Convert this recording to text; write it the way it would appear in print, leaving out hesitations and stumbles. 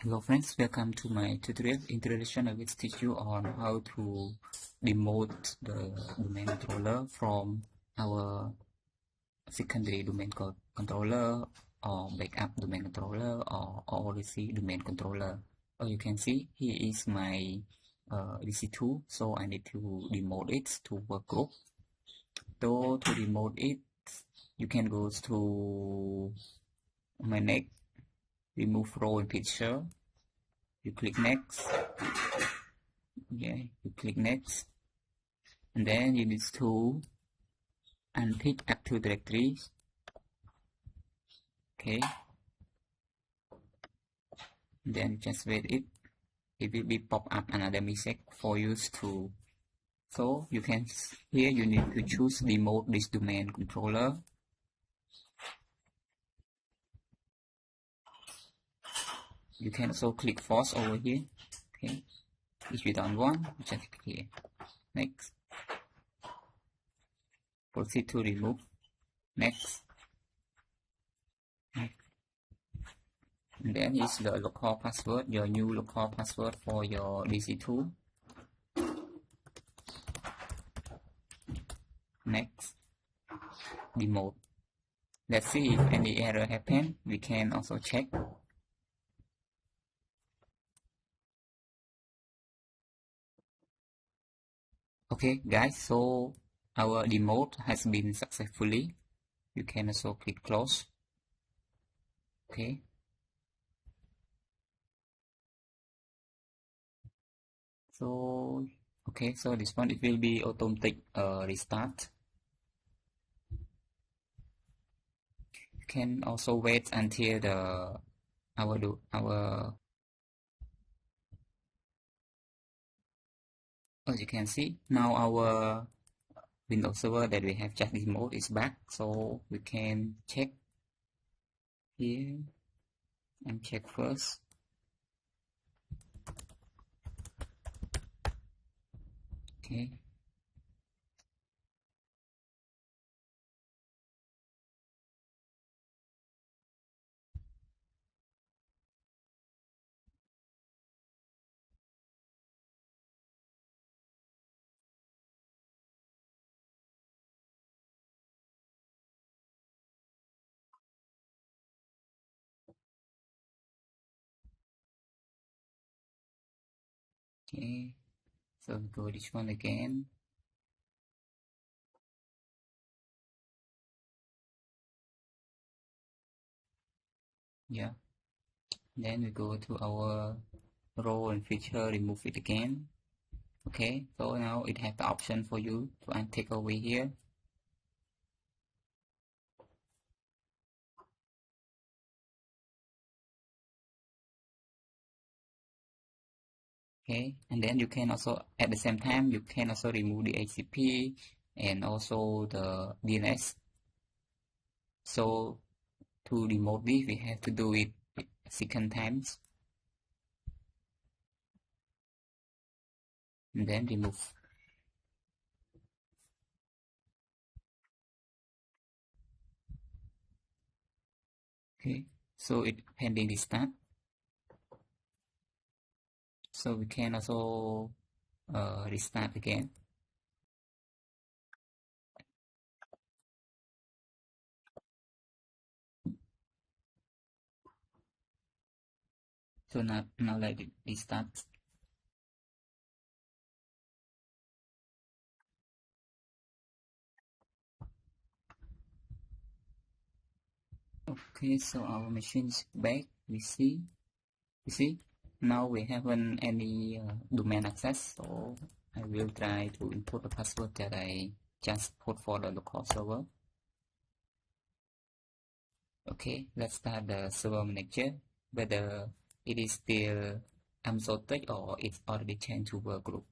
Hello friends, welcome to my tutorial. Introduction. I will teach you on how to demote the domain controller from our secondary domain controller or backup domain controller or ODC domain controller. You can see here is my DC2, so I need to demote it to workgroup. So to demote it, you can go to manage, remove row and picture. You click next. You click next, and then you need to unpick active directories. Okay, then just wait it will be pop up another message for you to. So you can here you need to choose remote this domain controller. You can also click force over here. Okay, if you don't want, just click here. Next, proceed to remove. Next, and then is the local password, your new local password for your DC2. Next, demote. Let's see if any error happen. We can also check. Okay guys, so our demote has been successfully. You can also click close. Okay, so so this one it will be automatic restart. You can also wait until the as you can see now our Windows server that we have just demoted is back, so we can check here and check first. Okay, okay, so we go this one again. Yeah, then we go to our role and feature, remove it again. Okay, so now it has the option for you to take away here. Okay, and then you can also at the same time you can also remove the HTTP and also the DNS. So to remove this we have to do it second times and then remove. Okay, so it pending restart. So we can also restart again. So now let it restart. Okay, so our machine is back. You see, now we haven't any domain access, so I will try to input the password that I just put for the local server. Okay, let's start the server manager, whether it is still unsorted or it's already changed to workgroup.